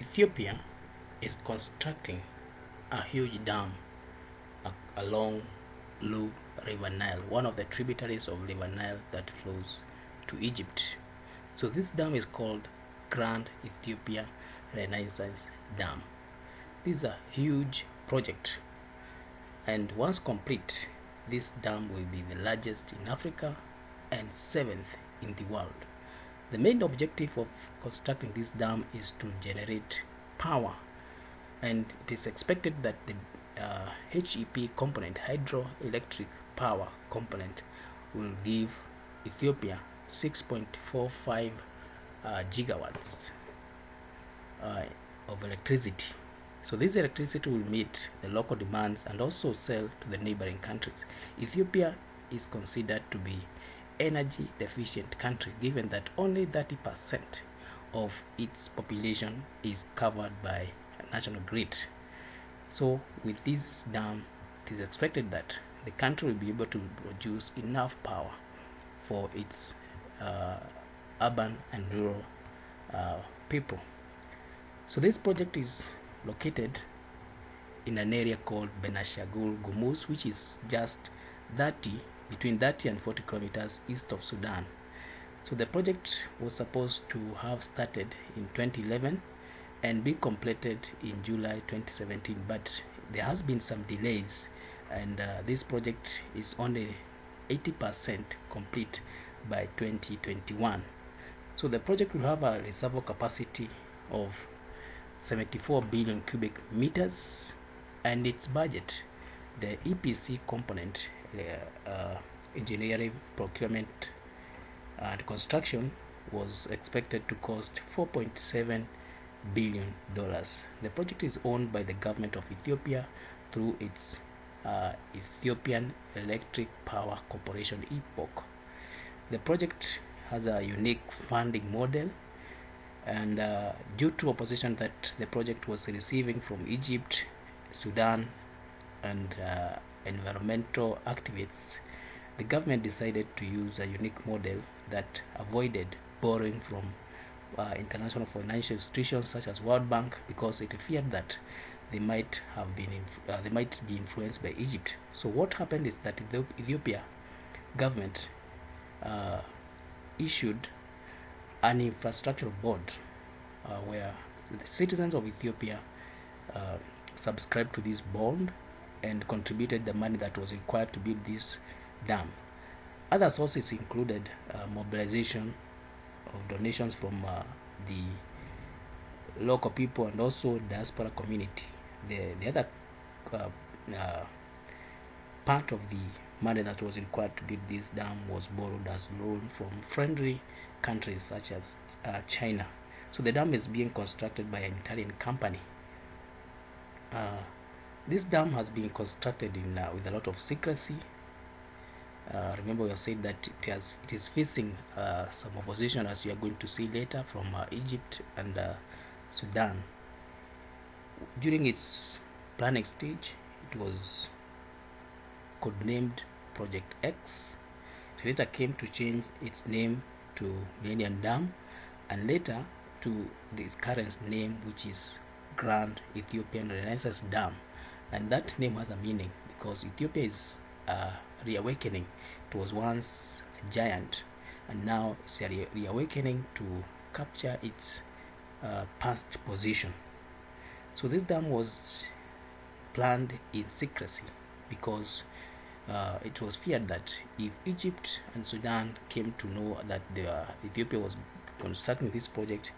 Ethiopia is constructing a huge dam along Blue Nile, one of the tributaries of River Nile that flows to Egypt. So this dam is called Grand Ethiopia Renaissance Dam. This is a huge project, and once complete, this dam will be the largest in Africa and 7th in the world. The main objective of constructing this dam is to generate power, and it is expected that the HEP component, hydroelectric power component, will give Ethiopia 6.45 gigawatts of electricity. So this electricity will meet the local demands and also sell to the neighboring countries. Ethiopia is considered to be energy deficient country, given that only 30% of its population is covered by a national grid. So with this dam, it is expected that the country will be able to produce enough power for its urban and rural people. So this project is located in an area called Benashagul Gumuz, which is just between 30 and 40 kilometers east of Sudan. So the project was supposed to have started in 2011 and be completed in July 2017, but there has been some delays, and this project is only 80% complete by 2021. So the project will have a reservoir capacity of 74 billion cubic meters, and its budget, the EPC component, engineering, procurement and construction, was expected to cost $4.7 billion. The project is owned by the government of Ethiopia through its Ethiopian Electric Power Corporation, EEPCO. The project has a unique funding model, and due to opposition that the project was receiving from Egypt, Sudan, and environmental activists, the government decided to use a unique model that avoided borrowing from international financial institutions such as World Bank, because it feared that they might be influenced by Egypt. So what happened is that the Ethiopia government issued an infrastructure board where the citizens of Ethiopia subscribed to this bond and contributed the money that was required to build this dam. Other sources included mobilization of donations from the local people and also diaspora community. The other part of the money that was required to build this dam was borrowed as loan from friendly countries such as China. So the dam is being constructed by an Italian company. This dam has been constructed with a lot of secrecy. Remember, we have said that it is facing some opposition, as you are going to see later, from Egypt and Sudan. During its planning stage, it was codenamed Project X. It later came to change its name to Millennium Dam, and later to this current name, which is Grand Ethiopian Renaissance Dam. And that name has a meaning, because Ethiopia is reawakening. It was once a giant, and now it's reawakening to capture its past position. So this dam was planned in secrecy, because it was feared that if Egypt and Sudan came to know that Ethiopia was constructing this project,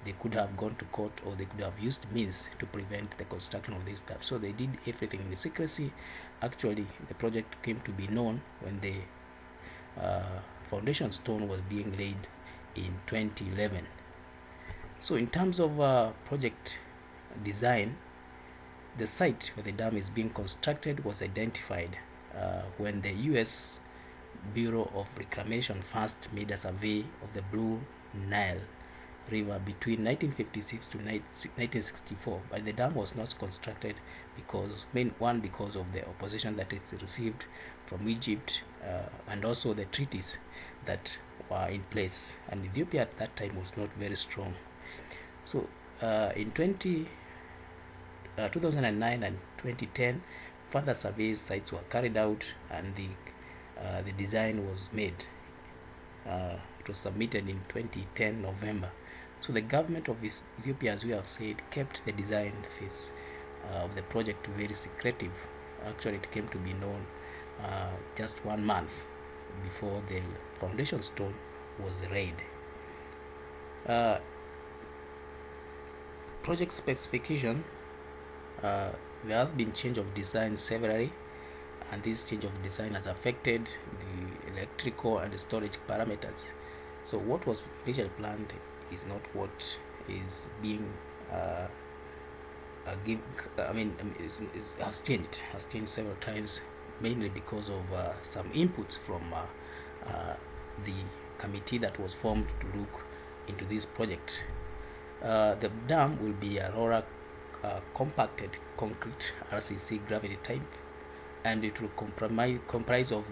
they could have gone to court, or they could have used means to prevent the construction of this dam. So they did everything in secrecy. Actually, the project came to be known when the foundation stone was being laid in 2011. So in terms of project design, the site where the dam is being constructed was identified when the US Bureau of Reclamation first made a survey of the Blue Nile River between 1956 to 1964, but the dam was not constructed because of the opposition that it received from Egypt, and also the treaties that were in place, and Ethiopia at that time was not very strong. So In 2009 and 2010, further surveys sites were carried out, and the design was made. It was submitted in 2010 November. So the government of Ethiopia, as we have said, kept the design phase of the project very secretive. Actually, it came to be known just 1 month before the foundation stone was laid. Project specification, there has been change of design severally, and this change of design has affected the electrical and storage parameters. So what was initially planned is not what is being has changed several times, mainly because of some inputs from the committee that was formed to look into this project. The dam will be a Aurora compacted concrete RCC gravity type, and it will comprise of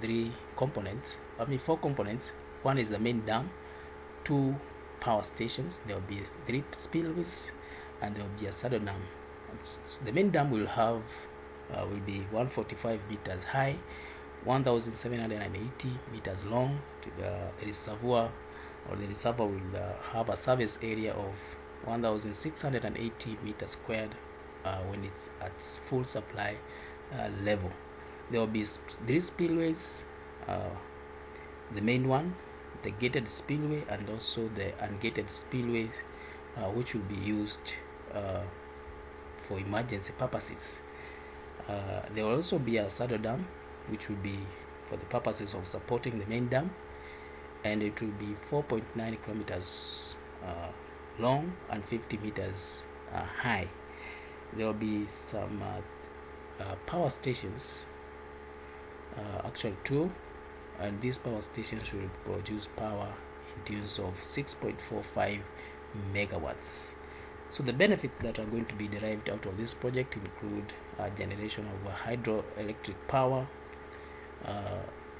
four components. One is the main dam, 2 power stations, there will be 3 spillways, and there will be a saddle dam. The main dam will be 145 meters high, 1,780 meters long. The reservoir will have a surface area of 1,680 meters squared when it's at full supply level. There will be 3 spillways, the main one, the gated spillway, and also the ungated spillways, which will be used for emergency purposes. There will also be a saddle dam, which will be for the purposes of supporting the main dam, and it will be 4.9 kilometers long and 50 meters high. There will be some power stations, actually 2, and these power stations will produce power in terms of 6.45 megawatts. So the benefits that are going to be derived out of this project include generation of hydroelectric power,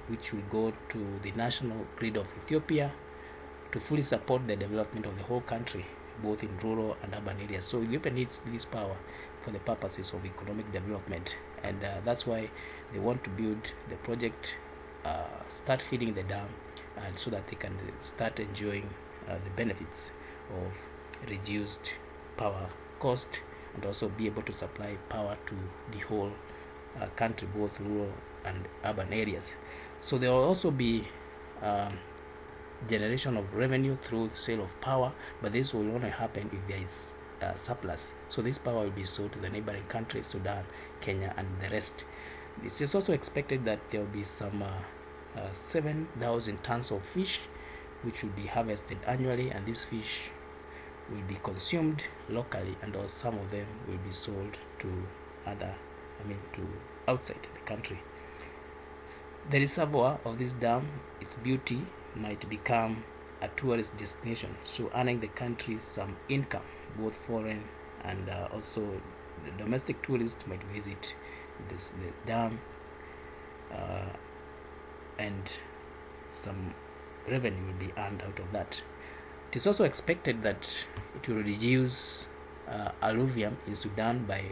which will go to the national grid of Ethiopia to fully support the development of the whole country, both in rural and urban areas. So Ethiopia needs this power for the purposes of economic development, and that's why they want to build the project, start feeding the dam, and so that they can start enjoying the benefits of reduced power cost, and also be able to supply power to the whole country, both rural and urban areas. So there will also be generation of revenue through sale of power, but this will only happen if there is surplus. So this power will be sold to the neighboring countries, Sudan, Kenya, and the rest. It is also expected that there will be some 7,000 tons of fish which will be harvested annually, and this fish will be consumed locally, and also some of them will be sold to outside the country. The reservoir of this dam, its beauty might become a tourist destination, so earning the country some income, both foreign and also the domestic tourists might visit the dam, and some revenue will be earned out of that. It is also expected that it will reduce alluvium in Sudan by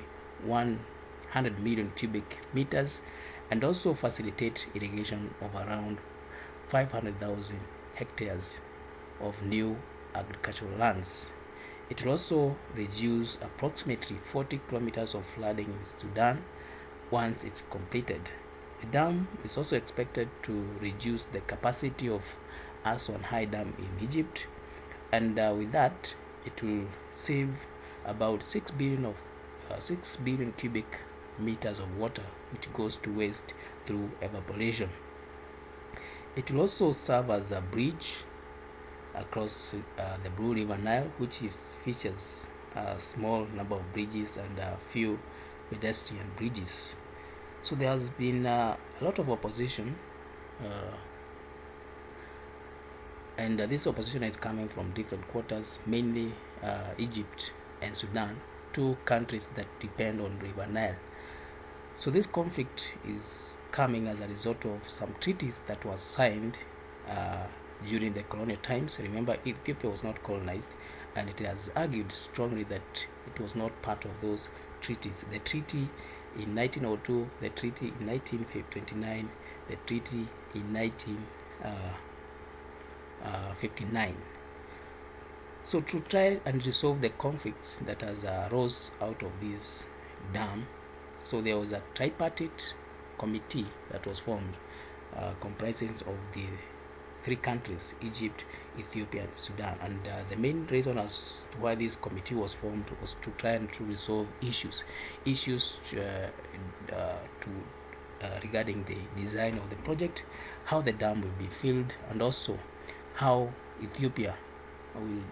100 million cubic meters, and also facilitate irrigation of around 500,000 hectares of new agricultural lands. It will also reduce approximately 40 kilometers of flooding in Sudan once it's completed. The dam is also expected to reduce the capacity of Aswan High Dam in Egypt, and with that it will save about 6 billion cubic meters of water, which goes to waste through evaporation. It will also serve as a bridge across the Blue Nile, which features a small number of bridges and a few pedestrian bridges. So there has been a lot of opposition, and this opposition is coming from different quarters, mainly Egypt and Sudan, 2 countries that depend on River Nile. So this conflict is coming as a result of some treaties that were signed during the colonial times. Remember, Ethiopia was not colonized, and it has argued strongly that it was not part of those treaties. The treaty in 1902, the treaty in 1929, the treaty in 1959. So to try and resolve the conflicts that has arose out of this dam, so there was a tripartite committee that was formed, comprising of the three countries, Egypt, Ethiopia, and Sudan. And the main reason as to why this committee was formed was to try and to resolve issues regarding the design of the project, how the dam will be filled, and also how Ethiopia will,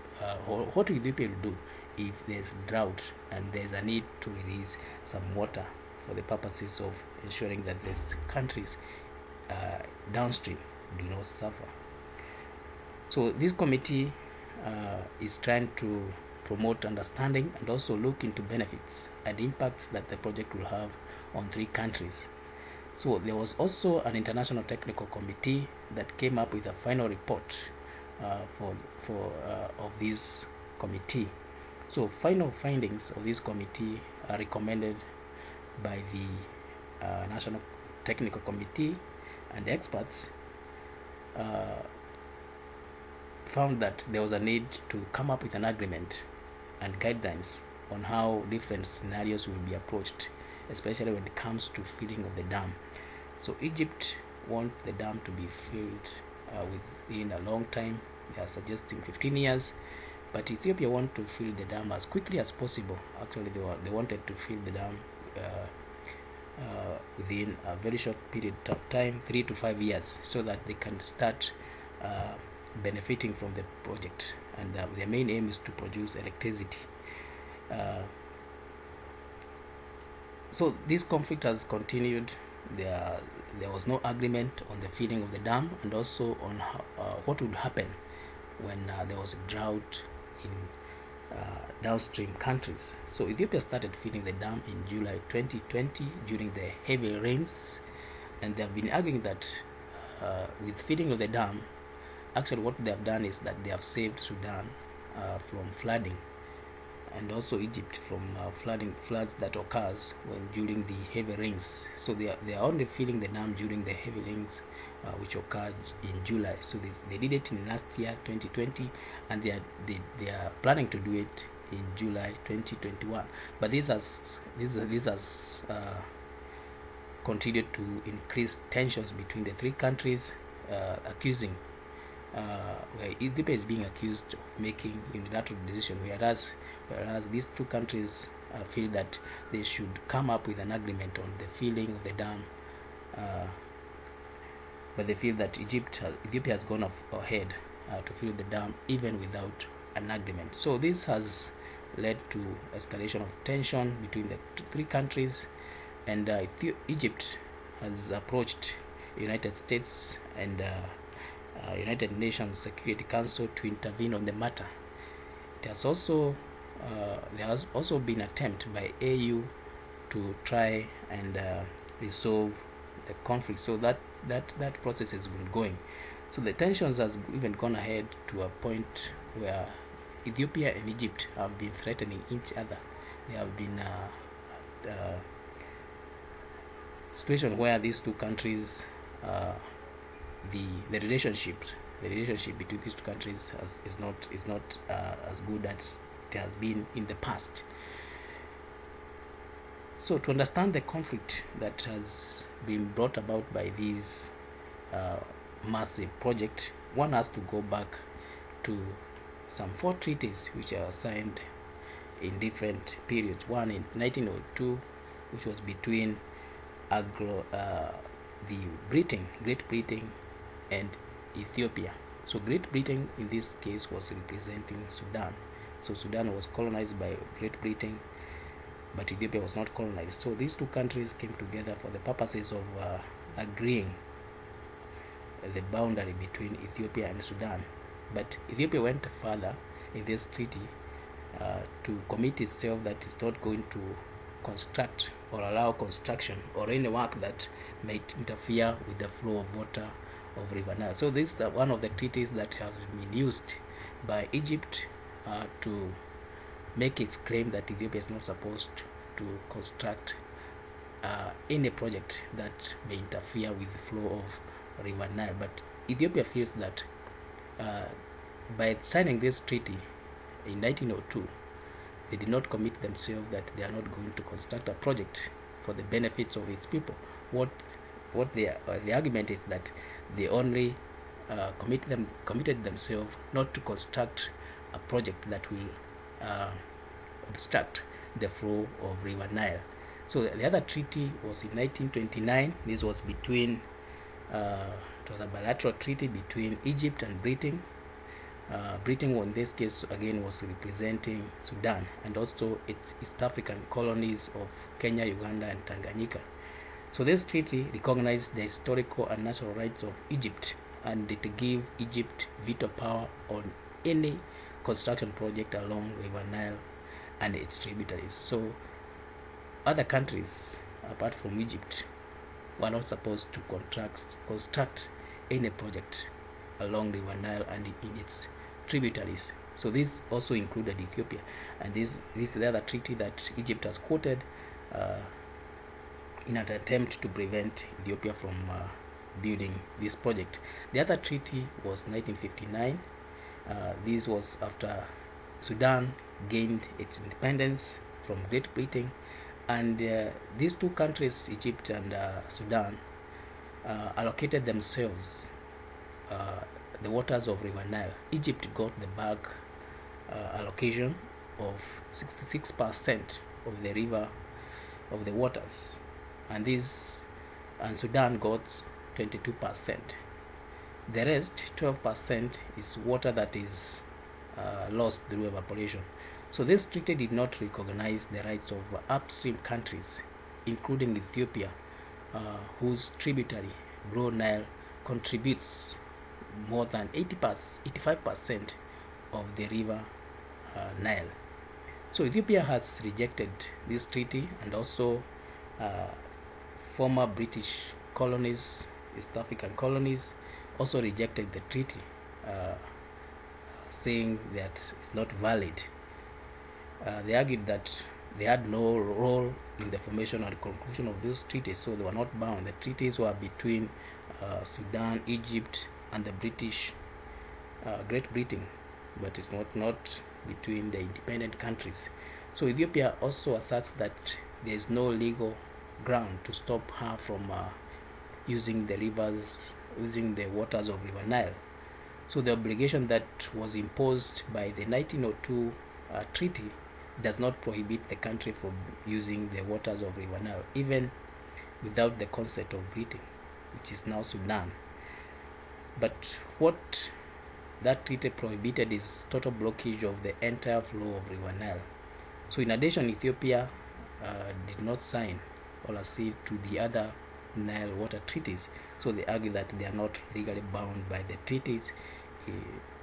what Ethiopia will do if there's drought and there's a need to release some water for the purposes of ensuring that the countries downstream do not suffer. So this committee is trying to promote understanding and also look into benefits and impacts that the project will have on three countries. So there was also an international technical committee that came up with a final report of this committee. So final findings of this committee are recommended by the National Technical Committee, and experts found that there was a need to come up with an agreement and guidelines on how different scenarios will be approached, especially when it comes to filling of the dam. So Egypt wants the dam to be filled within a long time. They are suggesting 15 years, but Ethiopia want to fill the dam as quickly as possible. Actually, they wanted to fill the dam within a very short period of time, 3 to 5 years, so that they can start benefiting from the project. And their main aim is to produce electricity. So this conflict has continued. There was no agreement on the filling of the dam, and also on what would happen when there was a drought in downstream countries. So Ethiopia started filling the dam in July 2020 during the heavy rains, and they have been arguing that with filling of the dam, actually what they have done is that they have saved Sudan from flooding, and also Egypt from floods that occurs during the heavy rains. So they are only filling the dam during the heavy rains which occurred in July. So they did it in last year 2020, and they are planning to do it in July 2021. But this has continued to increase tensions between the three countries, accusing where Ethiopia is being accused of making unilateral decision, whereas these two countries feel that they should come up with an agreement on the filling of the dam, but they feel that Ethiopia has gone ahead to fill the dam even without an agreement. So this has led to escalation of tension between the three countries, and Egypt has approached United States and United Nations Security Council to intervene on the matter. It has also there has also been an attempt by AU to try and resolve the conflict. So that process has been going. So the tensions has even gone ahead to a point where Ethiopia and Egypt have been threatening each other. There have been situation where these two countries, the relationship between these two countries is not as good as it has been in the past. So to understand the conflict that has been brought about by these massive project, one has to go back to some 4 treaties which are signed in different periods. One in 1902, which was between Great Britain and Ethiopia. So Great Britain in this case was representing Sudan. So Sudan was colonized by Great Britain, but Ethiopia was not colonized. So these two countries came together for the purposes of agreeing the boundary between Ethiopia and Sudan. But Ethiopia went further in this treaty to commit itself that it's not going to construct or allow construction or any work that might interfere with the flow of water of River Nile. So this is one of the treaties that has been used by Egypt to make its claim that Ethiopia is not supposed to construct any project that may interfere with the flow of River Nile. But Ethiopia feels that by signing this treaty in 1902, they did not commit themselves that they are not going to construct a project for the benefits of its people. What the argument is that they only committed themselves not to construct a project that will obstruct the flow of River Nile. So the other treaty was in 1929. This was between it was a bilateral treaty between Egypt and Britain. Britain, in this case, again was representing Sudan and also its East African colonies of Kenya, Uganda, and Tanganyika. So this treaty recognized the historical and natural rights of Egypt, and it gave Egypt veto power on any construction project along River Nile and its tributaries. So other countries apart from Egypt were not supposed to construct any project along River Nile and in its tributaries. So this also included Ethiopia, and this is the other treaty that Egypt has quoted in an attempt to prevent Ethiopia from building this project. The other treaty was 1959. This was after Sudan gained its independence from Great Britain, and these two countries, Egypt and Sudan, allocated themselves the waters of River Nile. Egypt got the bulk allocation of 66% of the river of the waters, and Sudan got 22%. The rest, 12%, is water that is lost through evaporation. So this treaty did not recognize the rights of upstream countries, including Ethiopia, whose tributary Blue Nile contributes more than 85% of the river Nile. So Ethiopia has rejected this treaty, and also former British colonies, East African colonies, also rejected the treaty, saying that it's not valid. They argued that they had no role in the formation and conclusion of those treaties, so they were not bound. The treaties were between Sudan, Egypt, and the Great Britain, but it's not between the independent countries. So Ethiopia also asserts that there is no legal ground to stop her from using the waters of River Nile. So the obligation that was imposed by the 1902 treaty does not prohibit the country from using the waters of River Nile, even without the consent of Britain, which is now Sudan. But what that treaty prohibited is total blockage of the entire flow of River Nile. So in addition, Ethiopia did not sign or accede to the other Nile water treaties. So they argue that they are not legally bound by the treaties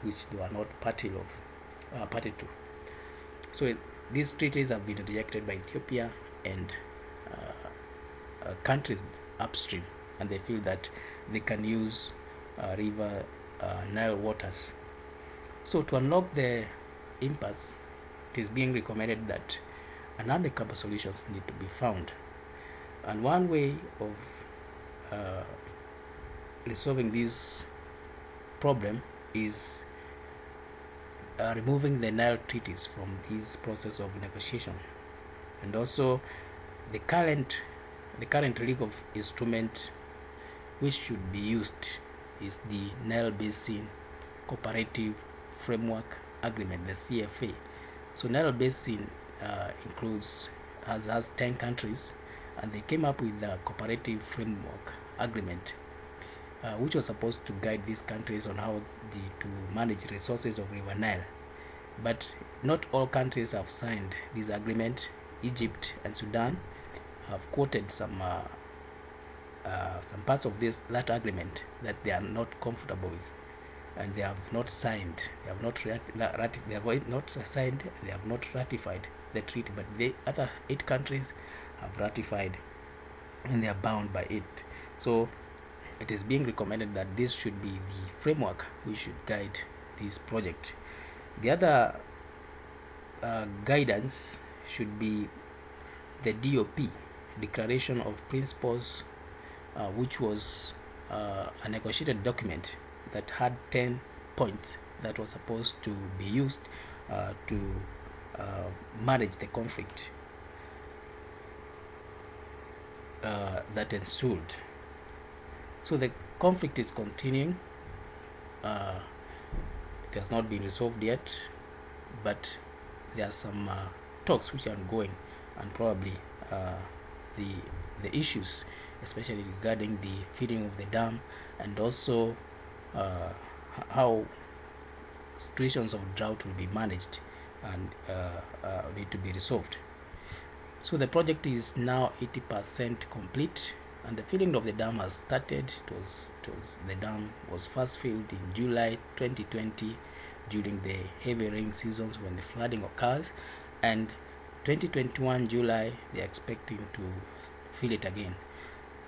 which they are not party to. So these treaties have been rejected by Ethiopia and countries upstream, and they feel that they can use River Nile waters. So to unlock the impasse, it is being recommended that amicable solutions need to be found. And one way of resolving this problem is removing the Nile treaties from this process of negotiation, and also the current legal instrument which should be used is the Nile Basin Cooperative Framework Agreement, the CFA. So Nile Basin has 10 countries, and they came up with the Cooperative Framework Agreement, which was supposed to guide these countries on how to manage resources of River Nile. But not all countries have signed this agreement. Egypt and Sudan have quoted some parts of that agreement that they are not comfortable with, and they have not signed. They have not signed. They have not ratified the treaty. But the other 8 countries have ratified, and they are bound by it. So it is being recommended that this should be the framework which should guide this project. The other guidance should be the DOP, Declaration of Principles, which was a negotiated document that had 10 points that was supposed to be used to manage the conflict that ensued. So the conflict is continuing. It has not been resolved yet, but there are some talks which are ongoing, and probably the issues, especially regarding the filling of the dam, and also how situations of drought will be managed and need to be resolved. So the project is now 80% complete, and the filling of the dam has started. The dam was first filled in July 2020 during the heavy rain seasons when the flooding occurs, and 2021 July they are expecting to fill it again.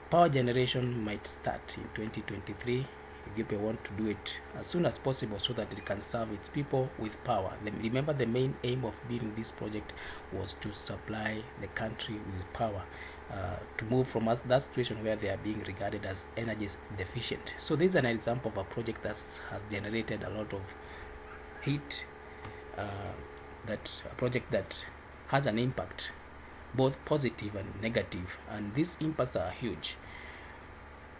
Power generation might start in 2023. Ethiopia want to do it as soon as possible so that it can serve its people with power. Remember, the main aim of building this project was to supply the country with power, to move from that situation where they are being regarded as energy deficient. So this is an example of a project that has generated a lot of heat, a project that has an impact, both positive and negative, and these impacts are huge.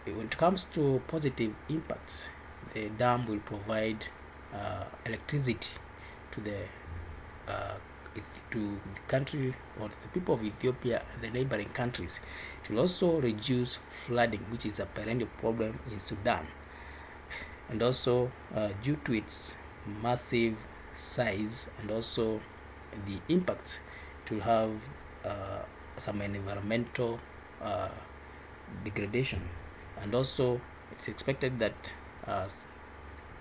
When it comes to positive impacts, the dam will provide electricity to the country, or the people of Ethiopia and the neighboring countries. It will also reduce flooding, which is a perennial problem in Sudan, and also due to its massive size and also the impact, it will have some environmental degradation, and also it's expected that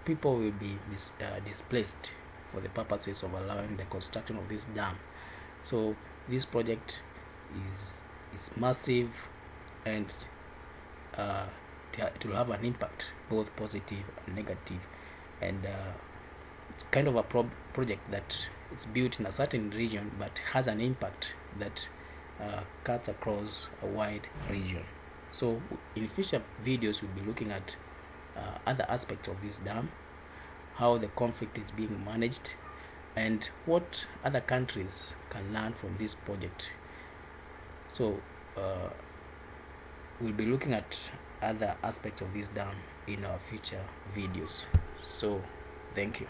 people will be displaced for the purposes of allowing the construction of this dam. So this project is massive, and it will have an impact, both positive and negative, and it's kind of a project that it's built in a certain region but has an impact that cuts across a wide region. So in future videos we'll be looking at other aspects of this dam, how the conflict is being managed, and what other countries can learn from this project. So we'll be looking at other aspects of this dam in our future videos. So thank you.